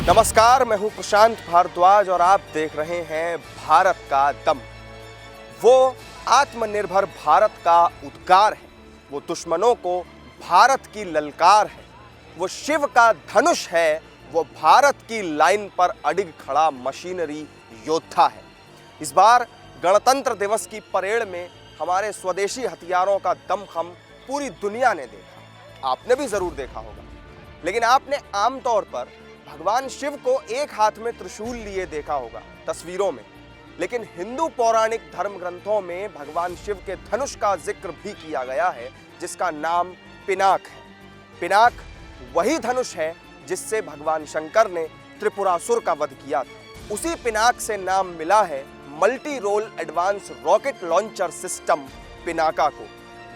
नमस्कार, मैं हूं प्रशांत भारद्वाज और आप देख रहे हैं भारत का दम। वो आत्मनिर्भर भारत का उद्गार है, वो दुश्मनों को भारत की ललकार है, वो शिव का धनुष है, वो भारत की लाइन पर अडिग खड़ा मशीनरी योद्धा है। इस बार गणतंत्र दिवस की परेड में हमारे स्वदेशी हथियारों का दमखम पूरी दुनिया ने देखा। आपने भी जरूर देखा होगा, लेकिन आपने आमतौर पर भगवान शिव को एक हाथ में त्रिशूल लिए देखा होगा तस्वीरों में, लेकिन हिंदू पौराणिक धर्म ग्रंथों में भगवान शिव के धनुष का जिक्र भी किया गया है, जिसका नाम पिनाक है। पिनाक वही धनुष है जिससे भगवान शंकर ने त्रिपुरासुर का वध किया था। उसी पिनाक से नाम मिला है multi role advance rocket launcher system Pinaka को।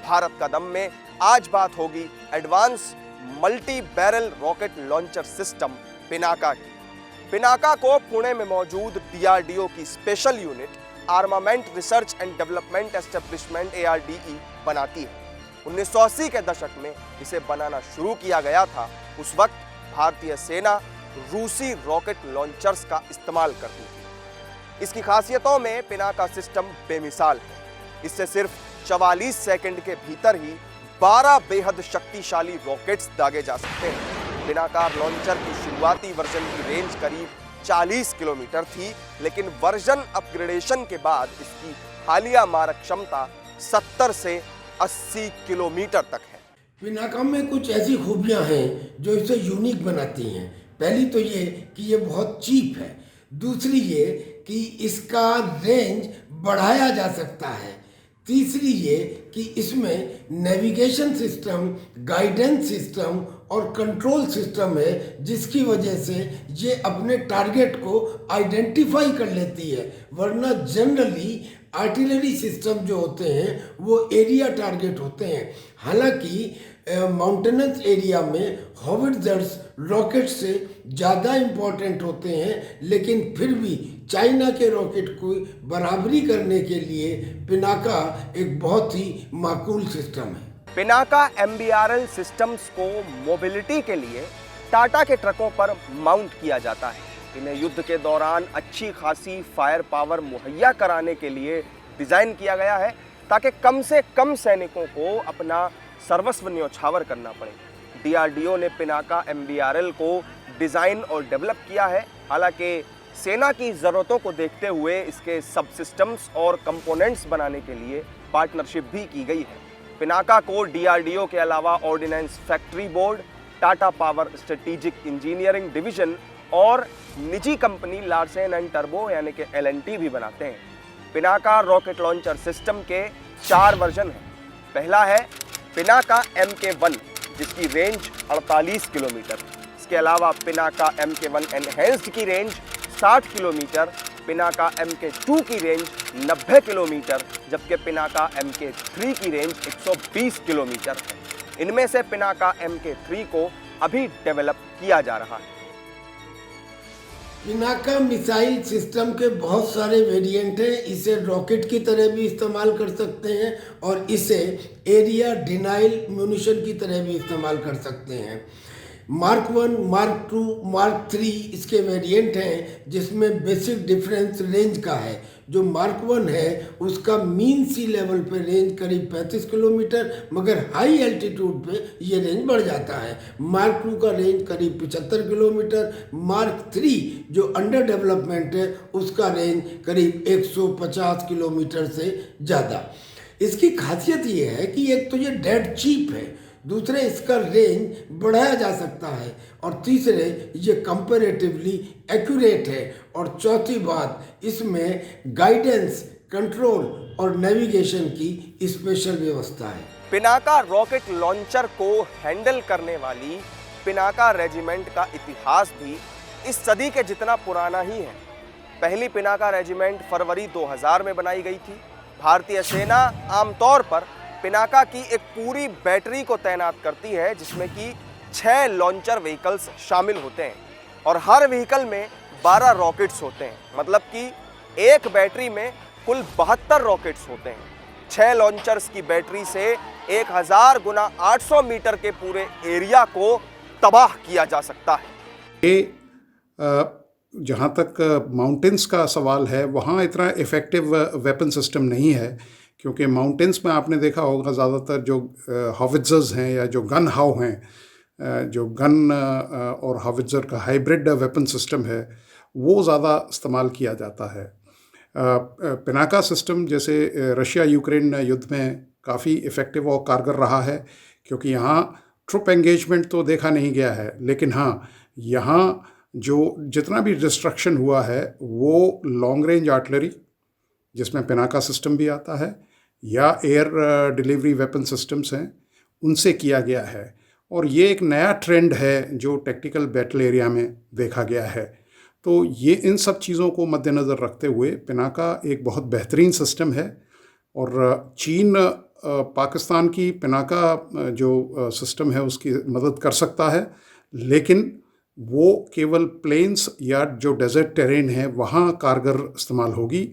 भारत का दम में आज बात होगी advance multi barrel rocket launcher system Pinaka की। पिनाका को पुणे में मौजूद डीआरडीओ की special unit armament research and development establishment ARDE बनाती है। 1980 के दशक में इसे बनाना शुरू किया गया था। उस वक्त भारतीय सेना रूसी रॉकेट लॉन्चर्स का इस्तेमाल करती थी। इसकी खासियतों में पिनाका सिस्टम बेमिसाल है। इससे सिर्फ 44 सेकंड के भीतर ही 12 बेहद शक्तिशाली रॉकेट्स दागे जा सकते हैं। पिनाकार लॉन्चर की शुरुआती वर्जन की रेंज करीब 40 किलोमीटर थी, लेकिन वर्जन अपग्रेडेशन के बाद इसकी हालिया मारक क्षमता 70 से 80 किलोमीटर तक है। पिनाका में कुछ ऐसी खूबियां हैं जो इसे यूनिक बनाती हैं। पहली तो ये कि ये बहुत चीप है। दूसरी ये कि इसका रेंज बढ़ाया जा सकता है। तीसरी ये कि इसमें नेविगेशन सिस्टम, गाइडेंस सिस्टम और कंट्रोल सिस्टम है, जिसकी वजह से ये अपने टारगेट को आइडेंटिफाई कर लेती है। वरना जनरली आर्टिलरी सिस्टम जो होते हैं वो एरिया टारगेट होते हैं। हालांकि माउंटेनस एरिया में हॉविट्जर्स रॉकेट से ज़्यादा इम्पोर्टेंट होते हैं, लेकिन फिर भी चाइना के रॉकेट को बराबरी करने के लिए पिनाका एक बहुत ही माकूल सिस्टम है। पिनाका MBRL सिस्टम्स को मोबिलिटी के लिए टाटा के ट्रकों पर माउंट किया जाता है। इन्हें युद्ध के दौरान अच्छी खासी फायर पावर मुहैया कराने के लिए डिज़ाइन किया गया है, ताकि कम से कम सैनिकों को अपना सर्वस्व न्यौछावर करना पड़े। DRDO ने पिनाका MBRL को डिज़ाइन और डेवलप किया है। हालांकि सेना की ज़रूरतों को देखते हुए इसके सब सिस्टम्स और कंपोनेंट्स बनाने के लिए पार्टनरशिप भी की गई है। पिनाका को DRDO के अलावा ordnance factory board, Tata power strategic engineering division और निजी कंपनी लार्सन एंड टर्बो यानी कि LNT भी बनाते हैं। पिनाका रॉकेट लॉन्चर सिस्टम के 4 वर्जन हैं। पहला है पिनाका MK1, जिसकी रेंज 48 किलोमीटर। इसके अलावा पिनाका MK1 एनहेंस्ड की रेंज 60 किलोमीटर, पिनाका MK2 की रेंज 90 किलोमीटर, जबकि पिनाका MK3 की रेंज 120 किलोमीटर है। इनमें से पिनाका MK3 को अभी डेवलप किया जा रहा है। पिनाका मिसाइल सिस्टम के बहुत सारे वेरिएंट हैं। इसे रॉकेट की तरह भी इस्तेमाल कर सकते हैं और इसे एरिया डिनाइल म्यूनिशन की तरह भी इस्तेमाल कर सकते हैं। मार्क 1, मार्क 2, मार्क 3 इसके वेरिएंट हैं, जिसमें बेसिक डिफरेंस रेंज का है। जो मार्क 1 है उसका मीन सी लेवल पे रेंज करीब 35 किलोमीटर, मगर हाई एल्टीट्यूड पे ये रेंज बढ़ जाता है। मार्क 2 का रेंज करीब 75 किलोमीटर। मार्क 3 जो अंडर डेवलपमेंट है उसका रेंज करीब 150 किलोमीटर से ज़्यादा। इसकी खासियत ये है कि एक तो ये डेड चीप है, दूसरे इसका रेंज बढ़ाया जा सकता है, और तीसरे ये कंपैरेटिवली एक्यूरेट है, और चौथी बात इसमें गाइडेंस, कंट्रोल और नेविगेशन की स्पेशल व्यवस्था है। पिनाका रॉकेट लॉन्चर को हैंडल करने वाली पिनाका रेजिमेंट का इतिहास भी इस सदी के जितना पुराना ही है। पहली पिनाका रेजिमेंट फरवरी 2000 में बनाई गई थी। भारतीय सेना आमतौर पर पिनाका की एक पूरी बैटरी को तैनात करती है, जिसमें कि 6 लॉन्चर व्हीकल्स शामिल होते हैं और हर व्हीकल में 12 रॉकेट्स होते हैं। मतलब कि एक बैटरी में कुल 72 रॉकेट्स होते हैं। 6 लॉन्चर्स की बैटरी से 1000 गुना 800 मीटर के पूरे एरिया को तबाह किया जा सकता है। ये जहाँ तक माउंटेन्स का सवाल है, वहाँ इतना इफ़ेक्टिव वेपन सिस्टम नहीं है, क्योंकि माउंटेन्स में आपने देखा होगा ज़्यादातर जो हॉविट्ज़र्स हैं या जो गन हाउ हैं, जो गन और हॉविट्ज़र का हाइब्रिड वेपन सिस्टम है, वो ज़्यादा इस्तेमाल किया जाता है। पिनाका सिस्टम जैसे रशिया यूक्रेन युद्ध में काफ़ी इफ़ेक्टिव और कारगर रहा है, क्योंकि यहाँ ट्रुप एंगेजमेंट तो देखा नहीं गया है, लेकिन हाँ, यहाँ जो जितना भी डिस्ट्रक्शन हुआ है वो लॉन्ग रेंज आर्टिलरी, जिसमें पिनाका सिस्टम भी आता है, या एयर डिलीवरी वेपन सिस्टम्स हैं, उनसे किया गया है। और ये एक नया ट्रेंड है जो टैक्टिकल बैटल एरिया में देखा गया है। तो ये इन सब चीज़ों को मद्देनज़र रखते हुए पिनाका एक बहुत बेहतरीन सिस्टम है। और चीन पाकिस्तान की पिनाका जो सिस्टम है उसकी मदद कर सकता है, लेकिन वो केवल प्लेन्स या जो डेजर्ट टेरेन है वहाँ कारगर इस्तेमाल होगी।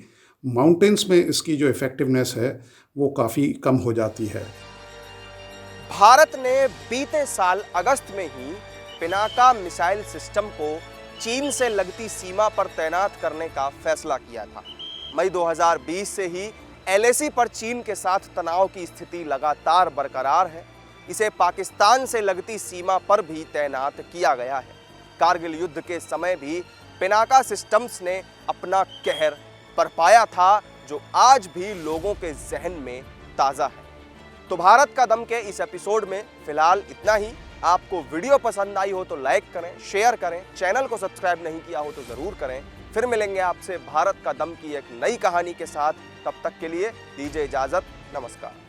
माउंटेन्स में इसकी जो इफ़ेक्टिवनेस है वो काफ़ी कम हो जाती है। भारत ने बीते साल अगस्त में ही पिनाका मिसाइल सिस्टम को चीन से लगती सीमा पर तैनात करने का फैसला किया था। मई 2020 से ही LAC पर चीन के साथ तनाव की स्थिति लगातार बरकरार है। इसे पाकिस्तान से लगती सीमा पर भी तैनात किया गया है। कारगिल युद्ध के समय भी पिनाका सिस्टम्स ने अपना कहर बरपाया था, जो आज भी लोगों के जहन में ताज़ा है। तो भारत का दम के इस एपिसोड में फिलहाल इतना ही। आपको वीडियो पसंद आई हो तो लाइक करें, शेयर करें, चैनल को सब्सक्राइब नहीं किया हो तो ज़रूर करें। फिर मिलेंगे आपसे भारत का दम की एक नई कहानी के साथ। तब तक के लिए दीजिए इजाज़त। नमस्कार।